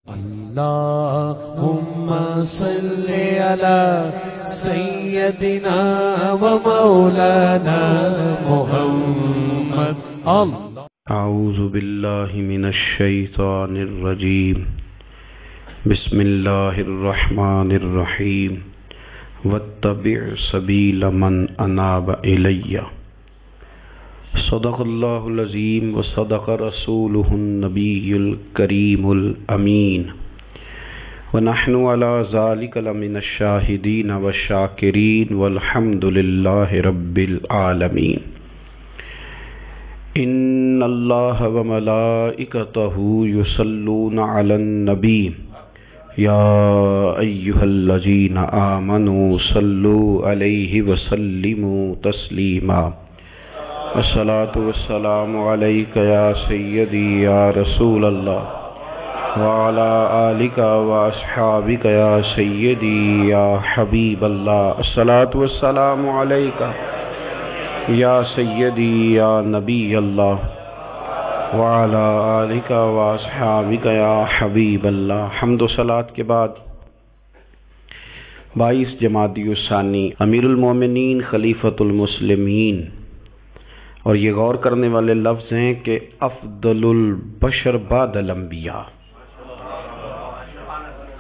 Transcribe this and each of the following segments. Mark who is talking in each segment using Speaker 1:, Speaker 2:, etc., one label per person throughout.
Speaker 1: اللهم صل على سيدنا ومولانا محمد.
Speaker 2: اعوذ باللہ من الشیطان الرجیم. بسم اللہ الرحمن الرحیم. واتبع سبیل من اناب الی. صدق اللہ العظیم وصدق رسولہ النبی الکریم الامین. ونحن علی ذلک لمن الشاہدین والشاکرین والحمد للہ رب العالمین. ان اللہ وملائکتہ یصلون علی النبی یا ایہا الذین آمنوا صلوا علیہ وسلموا تسلیما. الصلاة والسلام علیک یا سیدی یا رسول اللہ وعلی آلک واصحابک یا سیدی یا حبیب اللہ. الصلاة والسلام علیک یا سیدی یا نبی اللہ وعلی آلک واصحابک یا حبیب اللہ. حمد و صلاۃ کے بعد 22 جمادی الثانی امیر المومنین خلیفۃ المسلمین، اور یہ غور کرنے والے لفظ ہیں کہ افضل البشر بعد الانبیاء،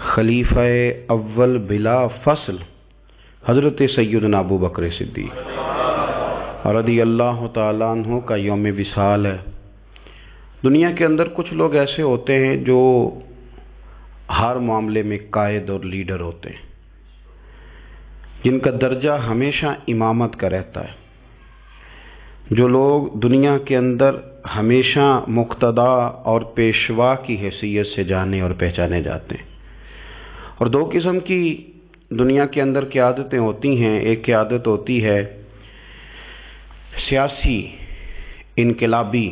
Speaker 2: خلیفہ اول بلا فصل حضرت سیدنا ابو بکر صدیق رضی اللہ تعالیٰ عنہ کا یوم وصال ہے. دنیا کے اندر کچھ لوگ ایسے ہوتے ہیں جو ہر معاملے میں قائد اور لیڈر ہوتے ہیں، جن کا درجہ ہمیشہ امامت کا رہتا ہے، جو لوگ دنیا کے اندر ہمیشہ مقتدا اور پیشوا کی حیثیت سے جانے اور پہچانے جاتے ہیں. اور دو قسم کی دنیا کے اندر قیادتیں ہوتی ہیں. ایک قیادت ہوتی ہے سیاسی، انقلابی،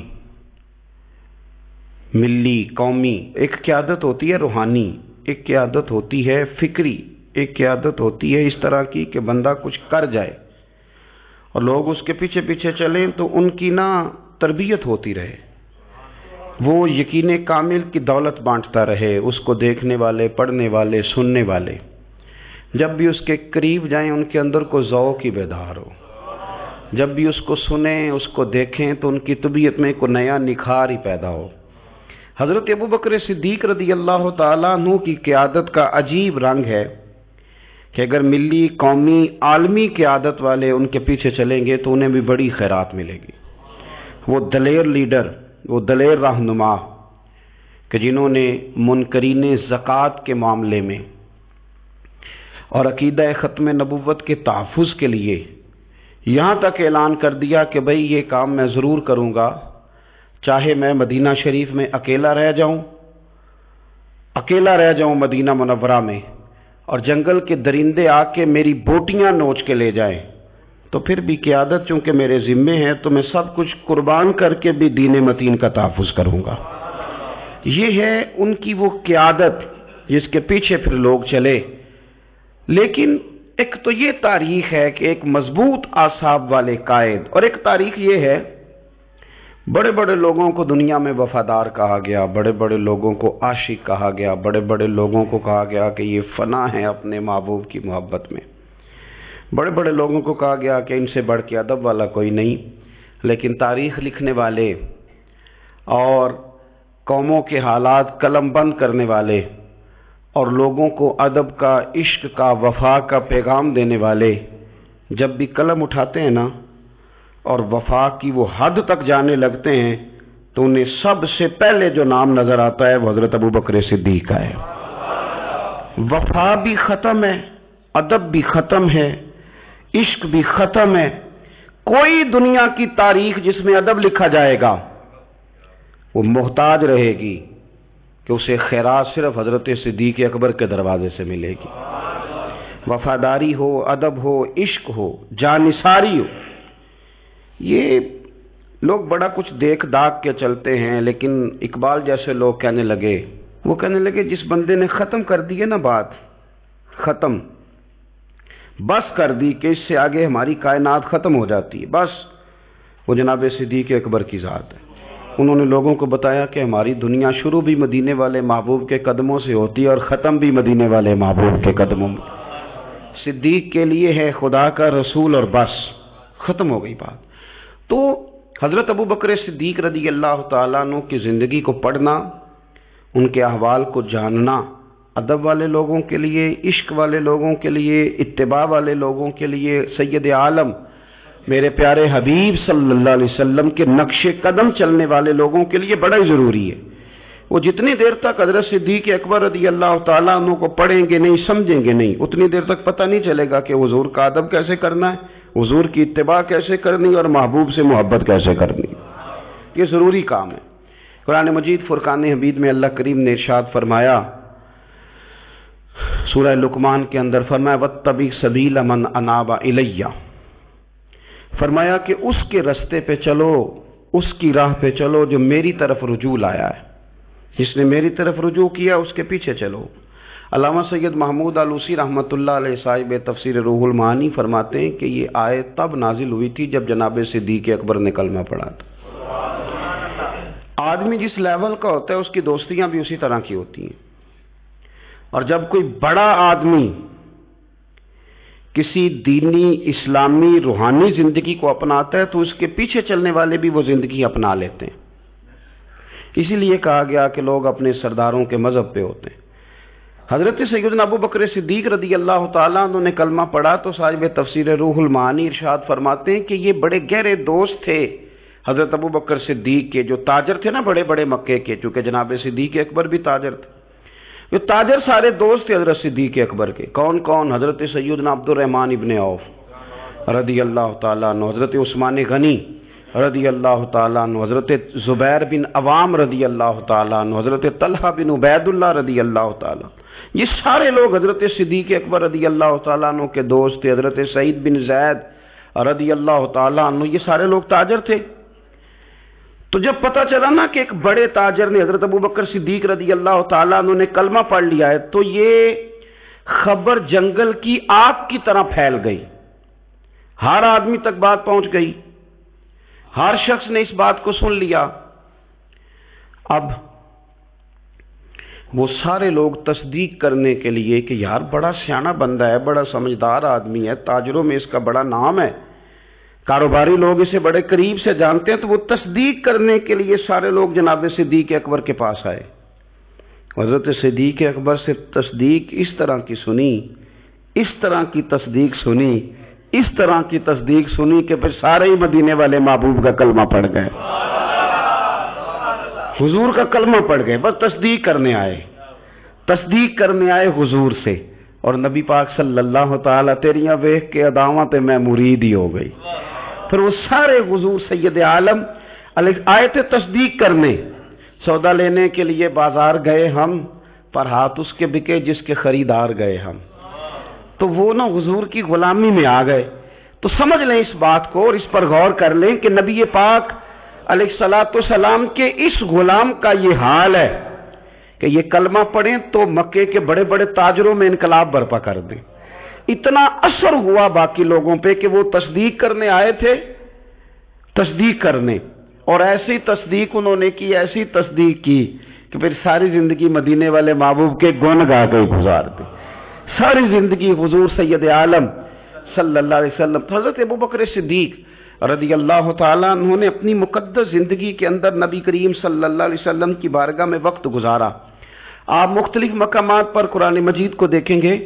Speaker 2: ملی، قومی. ایک قیادت ہوتی ہے روحانی، ایک قیادت ہوتی ہے فکری، ایک قیادت ہوتی ہے اس طرح کی کہ بندہ کچھ کر جائے اور لوگ اس کے پیچھے پیچھے چلیں تو ان کی تربیت ہوتی رہے، وہ یقین کامل کی دولت بانٹتا رہے، اس کو دیکھنے والے، پڑھنے والے، سننے والے جب بھی اس کے قریب جائیں ان کے اندر کو ذوق ہی بیدار ہو، جب بھی اس کو سنیں، اس کو دیکھیں تو ان کی طبیعت میں کوئی نیا نکھار ہی پیدا ہو. حضرت ابو بکر صدیق رضی اللہ تعالیٰ عنہ کی قیادت کا عجیب رنگ ہے کہ اگر ملی، قومی، عالمی قیادت والے ان کے پیچھے چلیں گے تو انہیں بھی بڑی خیرات ملے گی. وہ دلیر لیڈر، وہ دلیر رہنما کہ جنہوں نے منکرین زکوٰۃ کے معاملے میں اور عقیدہ ختم نبوت کے تحفظ کے لیے یہاں تک اعلان کر دیا کہ بھئی یہ کام میں ضرور کروں گا، چاہے میں مدینہ شریف میں اکیلا رہ جاؤں مدینہ منورہ میں، اور جنگل کے درندے آ کے میری بوٹیاں نوچ کے لے جائیں، تو پھر بھی قیادت چونکہ میرے ذمے ہے تو میں سب کچھ قربان کر کے بھی دین متین کا تحفظ کروں گا. یہ ہے ان کی وہ قیادت جس کے پیچھے پھر لوگ چلے. لیکن ایک تو یہ تاریخ ہے کہ ایک مضبوط اعصاب والے قائد، اور ایک تاریخ یہ ہے بڑے بڑے لوگوں کو دنیا میں وفادار کہا گیا، بڑے بڑے لوگوں کو عاشق کہا گیا، بڑے بڑے لوگوں کو کہا گیا کہ یہ فنا ہے اپنے محبوب کی محبت میں، بڑے بڑے لوگوں کو کہا گیا کہ ان سے بڑھ کے ادب والا کوئی نہیں. لیکن تاریخ لکھنے والے اور قوموں کے حالات قلم بند کرنے والے اور لوگوں کو ادب کا، عشق کا، وفا کا پیغام دینے والے جب بھی قلم اٹھاتے ہیں اور وفا کی وہ حد تک جانے لگتے ہیں تو انہیں سب سے پہلے جو نام نظر آتا ہے وہ حضرت ابو بکر صدیق کا ہے. وفا بھی ختم ہے، ادب بھی ختم ہے، عشق بھی ختم ہے. کوئی دنیا کی تاریخ جس میں ادب لکھا جائے گا وہ محتاج رہے گی کہ اسے خیرات صرف حضرت صدیق اکبر کے دروازے سے ملے گی. وفاداری ہو، ادب ہو، عشق ہو، جانثاری ہو. یہ لوگ بڑا کچھ دیکھ داکھ کے چلتے ہیں، لیکن اقبال جیسے لوگ کہنے لگے جس بندے نے ختم کر دی ہے بات ختم، بس کر دی کہ اس سے آگے ہماری کائنات ختم ہو جاتی ہے، بس وہ جناب صدیق اکبر کی ذات ہے. انہوں نے لوگوں کو بتایا کہ ہماری دنیا شروع بھی مدینے والے محبوب کے قدموں سے ہوتی ہے اور ختم بھی مدینے والے محبوب کے قدموں میں. صدیق کے لیے ہے خدا کا رسول اور بس، ختم ہو گئی بات. تو حضرت ابو بکر صدیق رضی اللہ تعالیٰ عنہ کی زندگی کو پڑھنا، ان کے احوال کو جاننا، ادب والے لوگوں کے لیے، عشق والے لوگوں کے لیے، اتباع والے لوگوں کے لیے، سید عالم میرے پیارے حبیب صلی اللہ علیہ وسلم کے نقش قدم چلنے والے لوگوں کے لیے بڑا ہی ضروری ہے. وہ جتنی دیر تک حضرت صدیق اکبر رضی اللہ تعالیٰ عنہ کو پڑھیں گے نہیں، سمجھیں گے نہیں، اتنی دیر تک پتہ نہیں چلے گا کہ حضور کا ادب کیسے کرنا ہے، حضور کی اتباع کیسے کرنی اور محبوب سے محبت کیسے کرنی. یہ ضروری کام ہے. قرآن مجید فرقان حمید میں اللہ کریم نے ارشاد فرمایا، سورہ لقمان کے اندر فرمایا وَاتَّبِعْ سَبِيلَ مَنْ أَنَابَ إِلَيَّ، فرمایا کہ اس کے رستے پہ چلو، اس کی راہ پہ چلو جو میری طرف رجوع لایا ہے، جس نے میری طرف رجوع کیا اس کے پیچھے چلو. علامہ سید محمود آلوسی رحمۃ اللہ علیہ صاحب تفسیر روح المعانی فرماتے ہیں کہ یہ آیت تب نازل ہوئی تھی جب جناب صدیق اکبر نے کلمہ پڑھا تھا. آدمی جس لیول کا ہوتا ہے اس کی دوستیاں بھی اسی طرح کی ہوتی ہیں، اور جب کوئی بڑا آدمی کسی دینی اسلامی روحانی زندگی کو اپناتا ہے تو اس کے پیچھے چلنے والے بھی وہ زندگی اپنا لیتے ہیں. اسی لیے کہا گیا کہ لوگ اپنے سرداروں کے مذہب پہ ہوتے ہیں. حضرت سیدنا ابو بکر صدیق رضی اللہ تعالیٰ عنہ نے کلمہ پڑھا تو صاحب تفسیر روح المعانی ارشاد فرماتے ہیں کہ یہ بڑے گہرے دوست تھے حضرت ابو بکر صدیق کے، جو تاجر تھے نا بڑے بڑے مکے کے، چونکہ جناب صدیق اکبر بھی تاجر تھے. جو تاجر سارے دوست تھے حضرت صدیق اکبر کے. کون کون؟ حضرت سیدنا عبد الرحمن ابن عوف رضی اللہ تعالیٰ عنہ، حضرت عثمان غنی رضی اللہ تعالیٰ عنہ، حضرت زبیر بن عوام رضی اللہ تعالیٰ عنہ، حضرت طلحہ بن عبید اللہ رضی اللہ تعالیٰ. یہ سارے لوگ حضرت صدیق اکبر رضی اللہ تعالیٰ عنہ کے دوست تھے. حضرت سعید بن زید رضی اللہ تعالیٰ عنہ، یہ سارے لوگ تاجر تھے. تو جب پتہ چلا نا کہ ایک بڑے تاجر نے حضرت ابو بکر صدیق رضی اللہ تعالیٰ عنہ نے کلمہ پڑھ لیا ہے تو یہ خبر جنگل کی آگ کی طرح پھیل گئی. ہر آدمی تک بات پہنچ گئی، ہر شخص نے اس بات کو سن لیا. اب وہ سارے لوگ تصدیق کرنے کے لیے کہ یار بڑا سیاںا بندہ ہے، بڑا سمجھدار آدمی ہے، تاجروں میں اس کا بڑا نام ہے، کاروباری لوگ اسے بڑے قریب سے جانتے ہیں، تو وہ تصدیق کرنے کے لیے سارے لوگ جناب صدیق اکبر کے پاس آئے. حضرت صدیق اکبر سے تصدیق اس طرح کی سنی، اس طرح کی تصدیق سنی، اس طرح کی تصدیق سنی کہ پھر سارے ہی مدینے والے محبوب کا کلمہ پڑھ گئے، حضور کا کلمہ پڑھ گئے. بس تصدیق کرنے آئے، تصدیق کرنے آئے حضور سے. اور نبی پاک صلی اللہ تعالیٰ تیریاں ویکھ کے اداواں تے میں مرید ہی ہو گئی. پھر وہ سارے حضور سید عالم آئے تھے تصدیق کرنے. سودا لینے کے لیے بازار گئے ہم، پر ہاتھ اس کے بکے جس کے خریدار گئے ہم. تو وہ نا حضور کی غلامی میں آ گئے. تو سمجھ لیں اس بات کو اور اس پر غور کر لیں کہ نبی پاک علیہ الصلوۃ والسلام کے اس غلام کا یہ حال ہے کہ یہ کلمہ پڑھیں تو مکے کے بڑے بڑے تاجروں میں انقلاب برپا کر دیں. اتنا اثر ہوا باقی لوگوں پہ کہ وہ تصدیق کرنے آئے تھے، تصدیق کرنے، اور ایسی تصدیق انہوں نے کی، ایسی تصدیق کی کہ پھر ساری زندگی مدینے والے محبوب کے گن گا کے گزار دی. ساری زندگی حضور سید عالم صلی اللہ علیہ وسلم. حضرت ابو بکر صدیق رضی اللہ تعالیٰ عنہ نے اپنی مقدس زندگی کے اندر نبی کریم صلی اللہ علیہ وسلم کی بارگاہ میں وقت گزارا. آپ مختلف مقامات پر قرآن مجید کو دیکھیں گے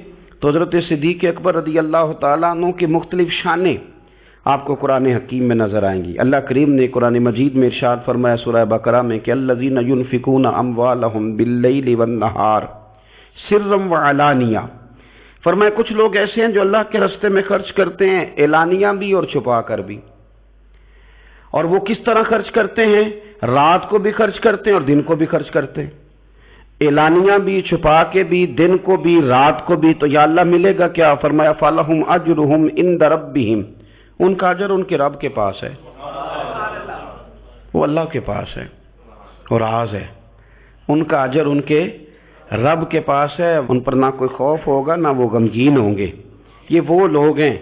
Speaker 2: تو حضرت صدیق اکبر رضی اللہ تعالیٰ عنہ کی مختلف شانیں آپ کو قرآن حکیم میں نظر آئیں گی. اللہ کریم نے قرآن مجید میں ارشاد فرمایا سورہ بقرہ میں کہ الذین ينفقون اموالهم باللیل والنہار سرا وعلانیہ، فرمایا کچھ لوگ ایسے ہیں جو اللہ کے راستے میں خرچ کرتے ہیں اعلانیہ بھی اور چھپا کر بھی. اور وہ کس طرح خرچ کرتے ہیں؟ رات کو بھی خرچ کرتے ہیں اور دن کو بھی خرچ کرتے ہیں، اعلانیہ بھی، چھپا کے بھی، دن کو بھی، رات کو بھی. تو یا اللہ ملے گا کیا؟ فرمایا فَلَهُمْ أَجْرُهُمْ عِنْدَ رَبِّهِمْ، ان کا اجر ان کے رب کے پاس ہے، وہ اللہ کے پاس ہے اور راز ہے. ان کا اجر ان کے رب کے پاس ہے، ان پر نہ کوئی خوف ہوگا نہ وہ غمگین ہوں گے. یہ وہ لوگ ہیں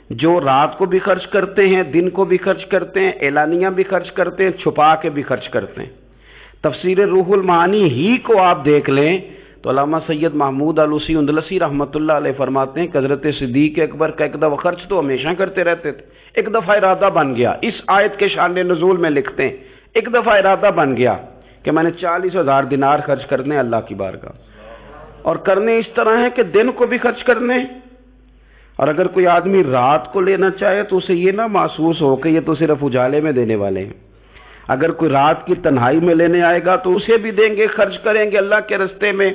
Speaker 2: جو رات کو بھی خرچ کرتے ہیں، دن کو بھی خرچ کرتے ہیں، اعلانیہ بھی خرچ کرتے ہیں، چھپا کے بھی خرچ کرتے ہیں۔ تفسیر روح المعانی ہی کو آپ دیکھ لیں تو علامہ سید محمود آلوسی اندلسی رحمۃ اللہ علیہ فرماتے ہیں کہ حضرت صدیق اکبر کا ایک دفعہ خرچ تو ہمیشہ کرتے رہتے تھے، ایک دفعہ ارادہ بن گیا، اس آیت کے شان نزول میں لکھتے ہیں ایک دفعہ ارادہ بن گیا کہ میں نے 40,000 دینار خرچ کرنے اللہ کی بارگاہ، اور کرنے اس طرح ہے کہ دن کو بھی خرچ کرنے، اور اگر کوئی آدمی رات کو لینا چاہے تو اسے یہ نہ محسوس ہو کہ یہ تو صرف اجالے میں دینے والے ہیں، اگر کوئی رات کی تنہائی میں لینے آئے گا تو اسے بھی دیں گے، خرچ کریں گے اللہ کے راستے میں۔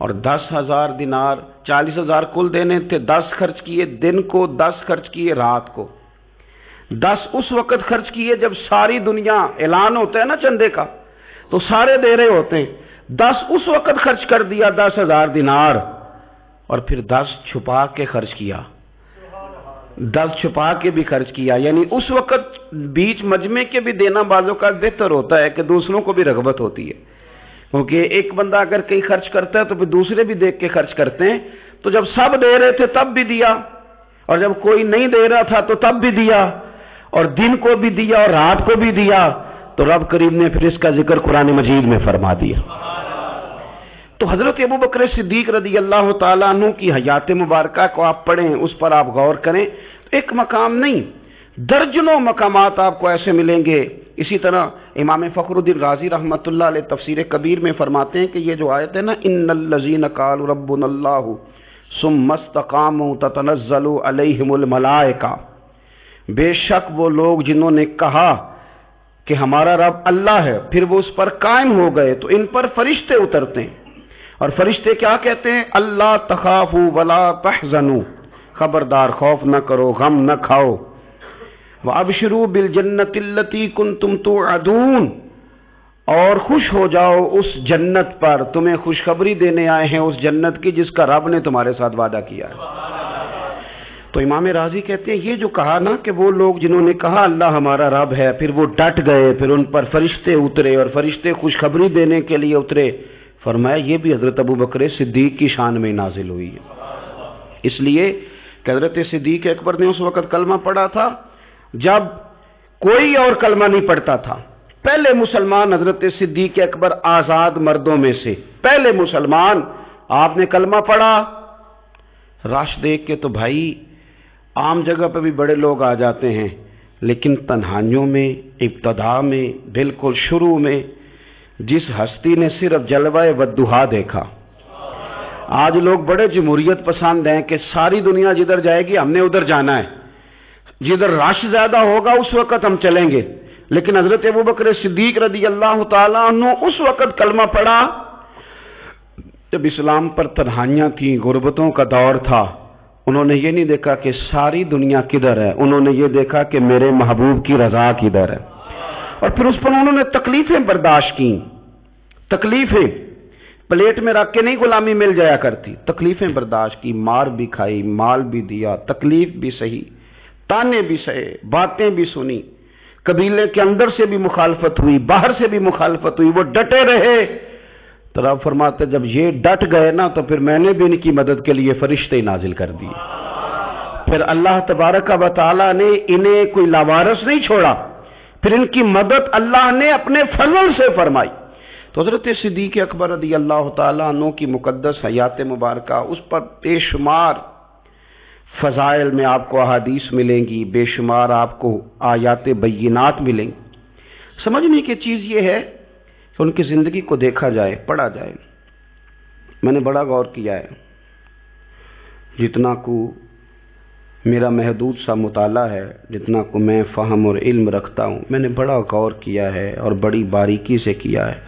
Speaker 2: اور 10,000 دینار، 40,000 کل دینے تھے، 10 خرچ کیے دن کو، 10 خرچ کیے رات کو، 10 اس وقت خرچ کیے جب ساری دنیا اعلان ہوتا ہے نا چندے کا تو سارے دے رہے ہوتے ہیں، 10 اس وقت خرچ کر دیا 10,000 دینار، اور پھر 10 چھپا کے خرچ کیا، 10 چھپا کے بھی خرچ کیا، یعنی اس وقت بیچ مجمع کے بھی دینا بعضوں کا بہتر ہوتا ہے کہ دوسروں کو بھی رغبت ہوتی ہے، کیونکہ ایک بندہ اگر کہیں خرچ کرتا ہے تو پھر دوسرے بھی دیکھ کے خرچ کرتے ہیں، تو جب سب دے رہے تھے تب بھی دیا، اور جب کوئی نہیں دے رہا تھا تو تب بھی دیا، اور دن کو بھی دیا اور رات کو بھی دیا، تو رب کریم نے پھر اس کا ذکر قرآن مجید میں فرما دیا۔ تو حضرت ابوبکر صدیق رضی اللہ تعالیٰ عنہ کی حیات مبارکہ کو آپ پڑھیں، اس پر آپ غور کریں، ایک مقام نہیں درجنوں مقامات آپ کو ایسے ملیں گے۔ اسی طرح امام فخر الدین رازی رحمۃ اللہ علیہ تفسیر کبیر میں فرماتے ہیں کہ یہ جو آیت ہے نا، ان الذین قالوا ربنا اللہ ثم استقاموا تتنزل علیہم الملائکہ، بے شک وہ لوگ جنہوں نے کہا کہ ہمارا رب اللہ ہے، پھر وہ اس پر قائم ہو گئے تو ان پر فرشتے اترتے ہیں، اور فرشتے کیا کہتے ہیں؟ اللہ تخافوا ولا تحزنوا، خبردار خوف نہ کرو، غم نہ کھاؤ، وَأَبْشِرُوا بِالْجَنَّةِ الَّتِي كُنْتُمْ تُوعَدُونَ، اور خوش ہو جاؤ اس جنت پر، تمہیں خوشخبری دینے آئے ہیں اس جنت کی جس کا رب نے تمہارے ساتھ وعدہ کیا ہے۔ تو امام راضی کہتے ہیں یہ جو کہا نا کہ وہ لوگ جنہوں نے کہا اللہ ہمارا رب ہے، پھر وہ ڈٹ گئے، پھر ان پر فرشتے اترے اور فرشتے خوشخبری دینے کے لیے اترے، فرمایا یہ بھی حضرت ابوبکر صدیق کی شان میں نازل ہوئی ہے۔ اس لیے کہ حضرت صدیق اکبر نے اس وقت کلمہ پڑھا تھا جب کوئی اور کلمہ نہیں پڑھتا تھا، پہلے مسلمان حضرت صدیق اکبر آزاد مردوں میں سے پہلے مسلمان، آپ نے کلمہ پڑھا، رش دیکھ کے تو بھائی عام جگہ پہ بھی بڑے لوگ آ جاتے ہیں، لیکن تنہائیوں میں، ابتدا میں، بالکل شروع میں جس ہستی نے صرف جلوہ والضحیٰ دیکھا، آج لوگ بڑے جمہوریت پسند ہیں کہ ساری دنیا جدھر جائے گی ہم نے ادھر جانا ہے، جدھر رش زیادہ ہوگا اس وقت ہم چلیں گے، لیکن حضرت ابوبکر صدیق رضی اللہ تعالیٰ عنہ اس وقت کلمہ پڑھا جب اسلام پر تنہائیاں تھیں، غربتوں کا دور تھا۔ انہوں نے یہ نہیں دیکھا کہ ساری دنیا کدھر ہے، انہوں نے یہ دیکھا کہ میرے محبوب کی رضا کدھر ہے، اور پھر اس پر انہوں نے تکلیفیں برداشت کی، تکلیفیں پلیٹ میں رکھ کے نہیں غلامی مل جایا کرتی، تکلیفیں برداشت کی، مار بھی کھائی، مال بھی دیا، تکلیف بھی سہی، تانے بھی سہے، باتیں بھی سنی، قبیلے کے اندر سے بھی مخالفت ہوئی، باہر سے بھی مخالفت ہوئی، وہ ڈٹے رہے۔ تو رب فرماتے جب یہ ڈٹ گئے نا تو پھر میں نے بھی ان کی مدد کے لیے فرشتے نازل کر دیے، پھر اللہ تبارک و تعالیٰ نے انہیں کوئی لاوارث نہیں چھوڑا، پھر ان کی مدد اللہ نے اپنے فضل سے فرمائی۔ تو حضرت صدیق اکبر رضی اللہ تعالیٰ عنہ کی مقدس حیات مبارکہ، اس پر بے شمار فضائل میں آپ کو احادیث ملیں گی، بے شمار آپ کو آیات بینات ملیں گی۔ سمجھنے کی چیز یہ ہے کہ ان کی زندگی کو دیکھا جائے، پڑھا جائے۔ میں نے بڑا غور کیا ہے، جتنا کو میرا محدود سا مطالعہ ہے، جتنا کو میں فہم اور علم رکھتا ہوں، میں نے بڑا غور کیا ہے اور بڑی باریکی سے کیا ہے،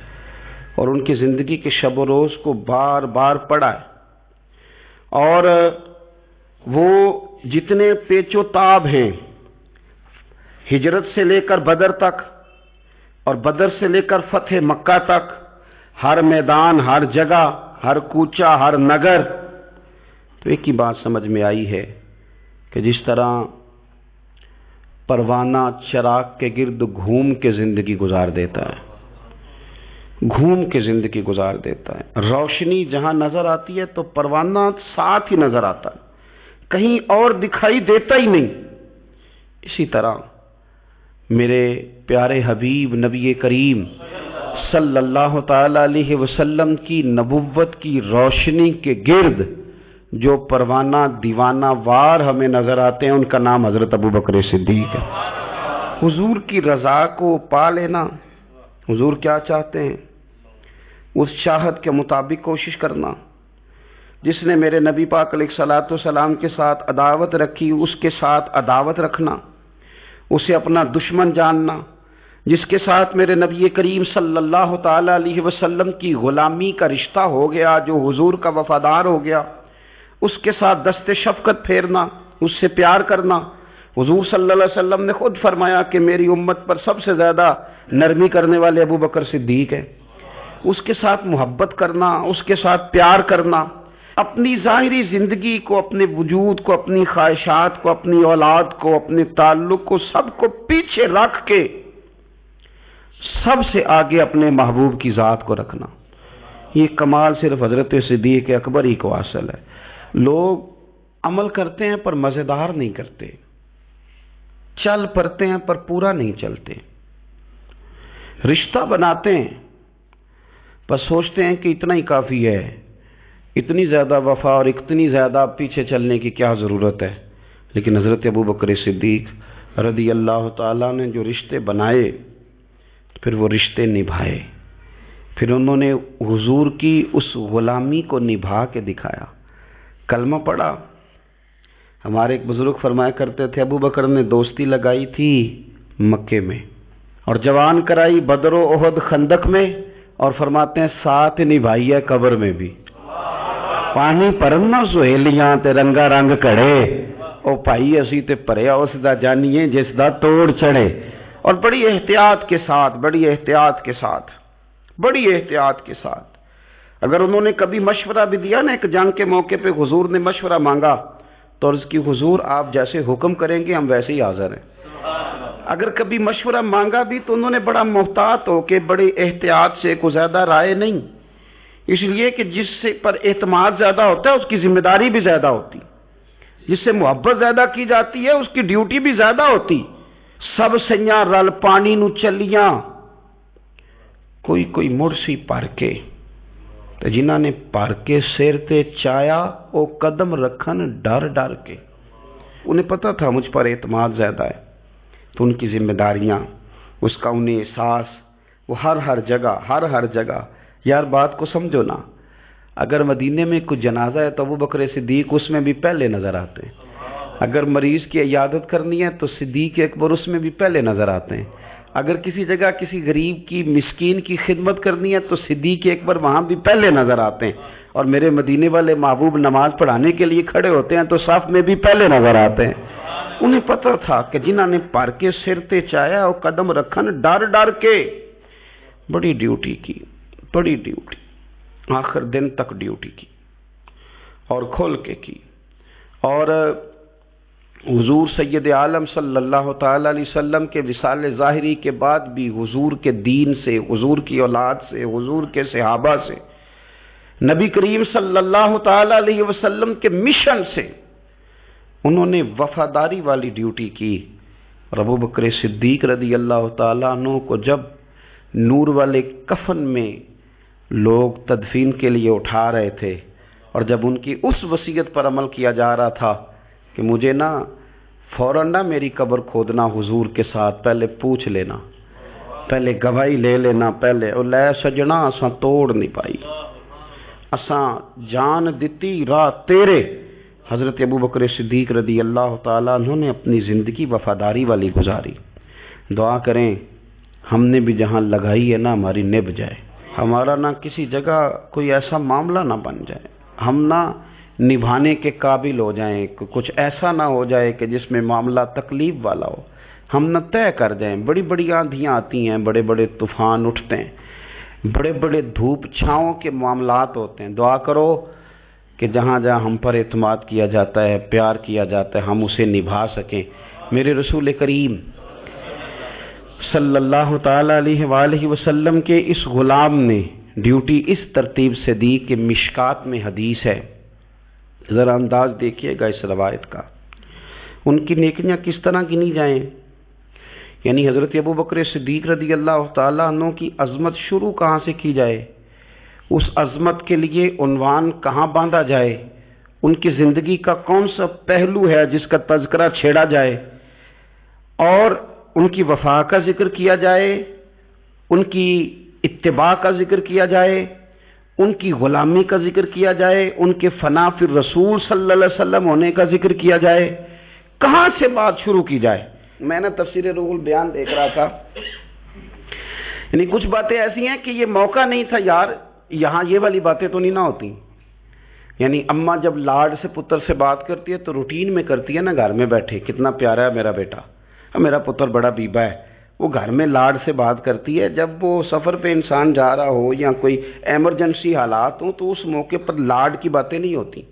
Speaker 2: اور ان کی زندگی کے شب و روز کو بار بار پڑھا ہے، اور وہ جتنے پیچ و تاب ہیں ہجرت سے لے کر بدر تک اور بدر سے لے کر فتح مکہ تک، ہر میدان، ہر جگہ، ہر کوچہ، ہر نگر، تو ایک ہی بات سمجھ میں آئی ہے کہ جس طرح پروانہ چراغ کے گرد گھوم کے زندگی گزار دیتا ہے، گھوم کے زندگی گزار دیتا ہے، روشنی جہاں نظر آتی ہے تو پروانہ ساتھ ہی نظر آتا ہے، کہیں اور دکھائی دیتا ہی نہیں۔ اسی طرح میرے پیارے حبیب نبی کریم صلی اللہ تعالی علیہ وسلم کی نبوت کی روشنی کے گرد جو پروانہ دیوانہ وار ہمیں نظر آتے ہیں، ان کا نام حضرت ابوبکر صدیق ہے۔ حضور کی رضا کو پا لینا، حضور کیا چاہتے ہیں اس چاہت کے مطابق کوشش کرنا۔ جس نے میرے نبی پاک علیہ الصلوۃ والسلام کے ساتھ عداوت رکھی، اس کے ساتھ عداوت رکھنا، اسے اپنا دشمن جاننا۔ جس کے ساتھ میرے نبی کریم صلی اللہ تعالی علیہ وسلم کی غلامی کا رشتہ ہو گیا، جو حضور کا وفادار ہو گیا، اس کے ساتھ دست شفقت پھیرنا، اس سے پیار کرنا۔ حضور صلی اللہ علیہ وسلم نے خود فرمایا کہ میری امت پر سب سے زیادہ نرمی کرنے والے ابوبکر صدیق ہیں۔ اس کے ساتھ محبت کرنا، اس کے ساتھ پیار کرنا، اپنی ظاہری زندگی کو، اپنے وجود کو، اپنی خواہشات کو، اپنی اولاد کو، اپنے تعلق کو، سب کو پیچھے رکھ کے سب سے آگے اپنے محبوب کی ذات کو رکھنا۔ یہ کمال صرف حضرت صدیق اکبر ہی کو حاصل ہے۔ لوگ عمل کرتے ہیں پر مزیدار نہیں کرتے، چل پڑتے ہیں پر پورا نہیں چلتے، رشتہ بناتے ہیں پر سوچتے ہیں کہ اتنا ہی کافی ہے، اتنی زیادہ وفا اور اتنی زیادہ پیچھے چلنے کی کیا ضرورت ہے۔ لیکن حضرت ابوبکر صدیق رضی اللہ تعالیٰ نے جو رشتے بنائے، پھر وہ رشتے نبھائے، پھر انہوں نے حضور کی اس غلامی کو نبھا کے دکھایا۔ کلمہ پڑھا۔ ہمارے ایک بزرگ فرمایا کرتے تھے، ابوبکر نے دوستی لگائی تھی مکے میں اور جوان کرائی بدر و احد خندق میں، اور فرماتے ہیں ساتھ نبھائی ہے قبر میں بھی۔ پانی پرنا سہیلیاں تے رنگا رنگ کڑے، او بھائی اسی تے پریا اس دا جانیے جس دا توڑ چڑھے۔ اور بڑی احتیاط کے ساتھ، بڑی احتیاط کے ساتھ، بڑی احتیاط کے ساتھ، اگر انہوں نے کبھی مشورہ بھی دیا نا، ایک جنگ کے موقع پہ حضور نے مشورہ مانگا تو عرض کی حضور آپ جیسے حکم کریں گے ہم ویسے ہی حاضر ہیں۔ اگر کبھی مشورہ مانگا بھی تو انہوں نے بڑا محتاط ہو کے بڑے احتیاط سے، کوئی زیادہ رائے نہیں، اس لیے کہ جس سے پر اعتماد زیادہ ہوتا ہے اس کی ذمہ داری بھی زیادہ ہوتی، جس سے محبت زیادہ کی جاتی ہے اس کی ڈیوٹی بھی زیادہ ہوتی۔ سب سیاں رل پانی نو چلیاں، کوئی مڑ سی پر کے، تے جنہاں نے پر کے سر تے چایا او قدم رکھن ڈر ڈر کے۔ انہیں پتہ تھا مجھ پر اعتماد زیادہ ہے، تو ان کی ذمہ داریاں، اس کا انہیں احساس، وہ ہر جگہ۔ یار بات کو سمجھو نا، اگر مدینے میں کوئی جنازہ ہے تو ابوبکر صدیق اس میں بھی پہلے نظر آتے ہیں، اگر مریض کی عیادت کرنی ہے تو صدیق اکبر اس میں بھی پہلے نظر آتے ہیں، اگر کسی جگہ کسی غریب کی مسکین کی خدمت کرنی ہے تو صدیق اکبر وہاں بھی پہلے نظر آتے ہیں، اور میرے مدینے والے محبوب نماز پڑھانے کے لیے کھڑے ہوتے ہیں تو صف میں بھی پہلے نظر آتے ہیں۔ انہیں پتہ تھا کہ جنہاں نے پر کے سر تے چایا اور قدم رکھن ڈر ڈر کے، بڑی ڈیوٹی کی، بڑی ڈیوٹی، آخر دن تک ڈیوٹی کی اور کھول کے کی۔ اور حضور سید عالم صلی اللہ تعالی علیہ وسلم کے وصال ظاہری کے بعد بھی حضور کے دین سے، حضور کی اولاد سے، حضور کے صحابہ سے، نبی کریم صلی اللہ تعالی علیہ وسلم کے مشن سے انہوں نے وفاداری والی ڈیوٹی کی۔ اور ابوبکر صدیق رضی اللہ تعالیٰ عنہ کو جب نور والے کفن میں لوگ تدفین کے لیے اٹھا رہے تھے، اور جب ان کی اس وصیت پر عمل کیا جا رہا تھا کہ مجھے نا فوراً نہ میری قبر کھودنا حضور کے ساتھ، پہلے پوچھ لینا، پہلے گواہی لے لینا، پہلے او لے سجنا اساں توڑ نہیں پائی، اساں جان دتی راہ تیرے۔ حضرت ابوبکر صدیق رضی اللہ تعالیٰ عنہ نے اپنی زندگی وفاداری والی گزاری۔ دعا کریں ہم نے بھی جہاں لگائی ہے نا ہماری نبھ جائے، ہمارا نہ کسی جگہ کوئی ایسا معاملہ نہ بن جائے، ہم نہ نبھانے کے قابل ہو جائیں، کچھ ایسا نہ ہو جائے کہ جس میں معاملہ تکلیف والا ہو، ہم نہ طے کر جائیں۔ بڑی بڑی آندھیاں آتی ہیں، بڑے بڑے طوفان اٹھتے ہیں، بڑے بڑے دھوپ چھاؤں کے معاملات ہوتے ہیں۔ دعا کرو کہ جہاں جہاں ہم پر اعتماد کیا جاتا ہے، پیار کیا جاتا ہے، ہم اسے نبھا سکیں۔ میرے رسول کریم صلی اللہ تعالی علیہ وآلہ وسلم کے اس غلام نے ڈیوٹی اس ترتیب سے دی کہ مشکات میں حدیث ہے ذرا انداز دیکھیے گا اس روایت کا. ان کی نیکیاں کس طرح گنی جائیں. یعنی حضرت ابو بکر صدیق رضی اللہ تعالیٰ عنہ کی عظمت شروع کہاں سے کی جائے، اس عظمت کے لیے عنوان کہاں باندھا جائے، ان کی زندگی کا کون سا پہلو ہے جس کا تذکرہ چھیڑا جائے، اور ان کی وفا کا ذکر کیا جائے، ان کی اتباع کا ذکر کیا جائے، ان کی غلامی کا ذکر کیا جائے، ان کے فنا فی الرسول صلی اللہ علیہ وسلم ہونے کا ذکر کیا جائے، کہاں سے بات شروع کی جائے. میں نے تفسیر روح البیان دیکھ رہا تھا، یعنی کچھ باتیں ایسی ہیں کہ یہ موقع نہیں تھا یار، یہاں یہ والی باتیں تو نہیں نہ ہوتی. یعنی اماں جب لاڈ سے پتر سے بات کرتی ہے تو روٹین میں کرتی ہے نا، گھر میں بیٹھے کتنا پیارا ہے میرا بیٹا، میرا پتر بڑا بیبا ہے، وہ گھر میں لاڈ سے بات کرتی ہے. جب وہ سفر پہ انسان جا رہا ہو یا کوئی ایمرجنسی حالات ہوں تو اس موقع پر لاڈ کی باتیں نہیں ہوتی،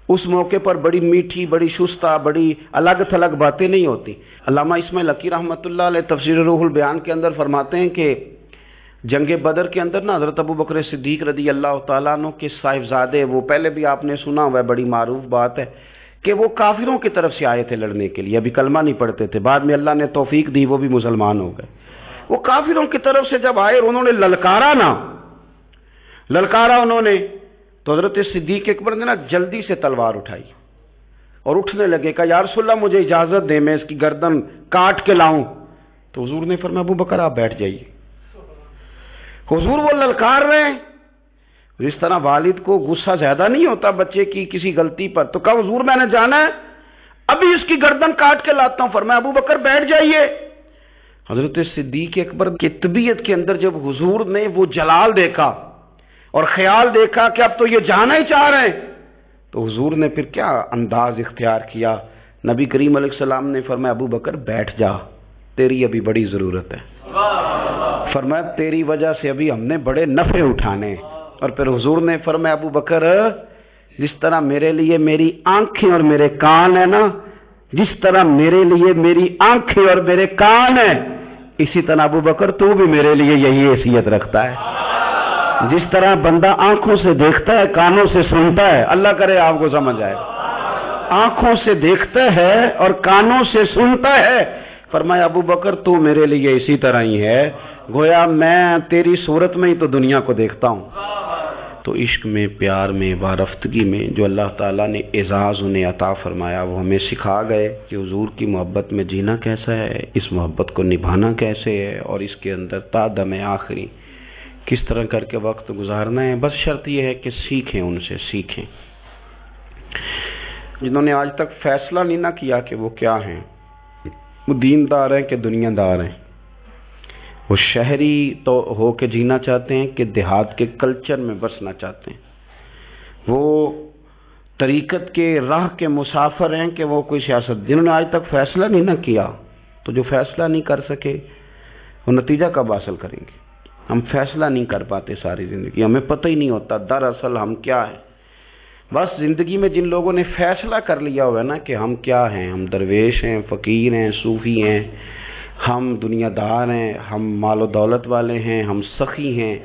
Speaker 2: اس موقع پر بڑی میٹھی، بڑی شستہ، بڑی الگ تھلگ باتیں نہیں ہوتی. علامہ اسماعیل حقی رحمۃ اللہ علیہ تفسیر روح البیان کے اندر فرماتے ہیں کہ جنگ بدر کے اندر نا حضرت ابو بکر صدیق رضی اللہ تعالیٰ عنہ کے صاحبزادے، وہ پہلے بھی آپ نے سنا ہوا ہے، بڑی معروف بات ہے کہ وہ کافروں کی طرف سے آئے تھے لڑنے کے لیے، ابھی کلمہ نہیں پڑھتے تھے، بعد میں اللہ نے توفیق دی وہ بھی مسلمان ہو گئے. وہ کافروں کی طرف سے جب آئے اور انہوں نے للکارا انہوں نے، تو حضرت صدیق اکبر نے نا جلدی سے تلوار اٹھائی اور اٹھنے لگے، کہا یا رسول اللہ مجھے اجازت دیں میں اس کی گردن کاٹ کے لاؤں. تو حضور نے فرمایا ابو بکر آپ بیٹھ جائیے. حضور وہ للکار رہے ہیں، جس طرح والد کو غصہ زیادہ نہیں ہوتا بچے کی کسی غلطی پر، تو کہا حضور میں نے جانا ہے، ابھی اس کی گردن کاٹ کے لاتا ہوں. فرمایا ابو بکر بیٹھ جائیے. حضرت صدیق اکبر کی طبیعت کے اندر جب حضور نے وہ جلال دیکھا اور خیال دیکھا کہ اب تو یہ جانا ہی چاہ رہے ہیں، تو حضور نے پھر کیا انداز اختیار کیا. نبی کریم علیہ السلام نے فرمایا ابو بکر بیٹھ جا، تیری ابھی بڑی ضرورت ہے. فرمایا تیری وجہ سے ابھی ہم نے بڑے نفع اٹھانے. اور پھر حضور نے فرمایا ابو بکر جس طرح میرے لیے میری آنکھیں اور میرے کان ہیں نا، جس طرح میرے لیے میری آنکھیں اور میرے کان ہیں، اسی طرح ابو بکر تو بھی میرے لیے یہی حیثیت رکھتا ہے. جس طرح بندہ آنکھوں سے دیکھتا ہے، کانوں سے سنتا ہے، اللہ کرے آپ کو سمجھ آئے، آنکھوں سے دیکھتا ہے اور کانوں سے سنتا ہے. فرمایا ابو بکر تو میرے لیے اسی طرح ہی ہے، گویا میں تیری صورت میں ہی تو دنیا کو دیکھتا ہوں. تو عشق میں، پیار میں، وارفتگی میں جو اللہ تعالیٰ نے اعزاز انہیں عطا فرمایا وہ ہمیں سکھا گئے کہ حضور کی محبت میں جینا کیسا ہے، اس محبت کو نبھانا کیسے ہے، اور اس کے اندر تا دم آخری کس طرح کر کے وقت گزارنا ہے. بس شرط یہ ہے کہ سیکھیں، ان سے سیکھیں. جنہوں نے آج تک فیصلہ نہیں نہ کیا کہ وہ کیا ہیں، وہ دیندار ہیں کہ دنیا دار ہیں، وہ شہری تو ہو کے جینا چاہتے ہیں کہ دیہات کے کلچر میں بسنا چاہتے ہیں، وہ طریقت کے راہ کے مسافر ہیں کہ وہ کوئی سیاست. جنہوں نے آج تک فیصلہ نہیں نہ کیا تو جو فیصلہ نہیں کر سکے وہ نتیجہ کب حاصل کریں گے. ہم فیصلہ نہیں کر پاتے ساری زندگی، ہمیں پتہ ہی نہیں ہوتا دراصل ہم کیا ہیں. بس زندگی میں جن لوگوں نے فیصلہ کر لیا ہوا ہے نا کہ ہم کیا ہیں، ہم درویش ہیں، فقیر ہیں، صوفی ہیں، ہم دنیا دار ہیں، ہم مال و دولت والے ہیں، ہم سخی ہیں،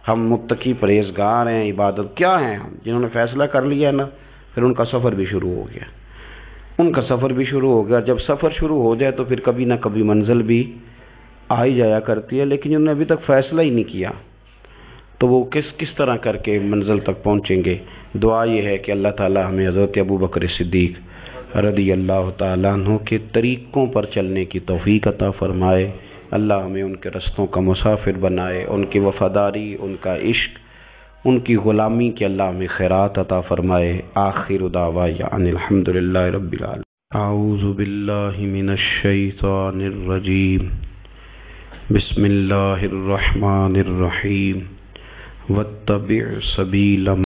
Speaker 2: ہم متقی پرہیزگار ہیں، عبادت کیا ہیں ہم. جنہوں نے فیصلہ کر لیا ہے نا پھر ان کا سفر بھی شروع ہو گیا، ان کا سفر بھی شروع ہو گیا. جب سفر شروع ہو جائے تو پھر کبھی نہ کبھی منزل بھی آ ہی جایا کرتی ہے. لیکن جنہوں نے ابھی تک فیصلہ ہی نہیں کیا تو وہ کس طرح کر کے منزل تک پہنچیں گے. دعا یہ ہے کہ اللہ تعالی ہمیں حضرت ابو بکر صدیق رضی اللہ تعالیٰ عنہ کے طریقوں پر چلنے کی توفیق عطا فرمائے. اللہ ہمیں ان کے رستوں کا مسافر بنائے، ان کی وفاداری، ان کا عشق، ان کی غلامی کے اللہ ہمیں خیرات عطا فرمائے. آخر دعوانا ان الحمد للہ رب العالمین. اعوذ باللہ من الشیطان الرجیم. بسم اللہ الرحمن الرحیم. واتبع سبیل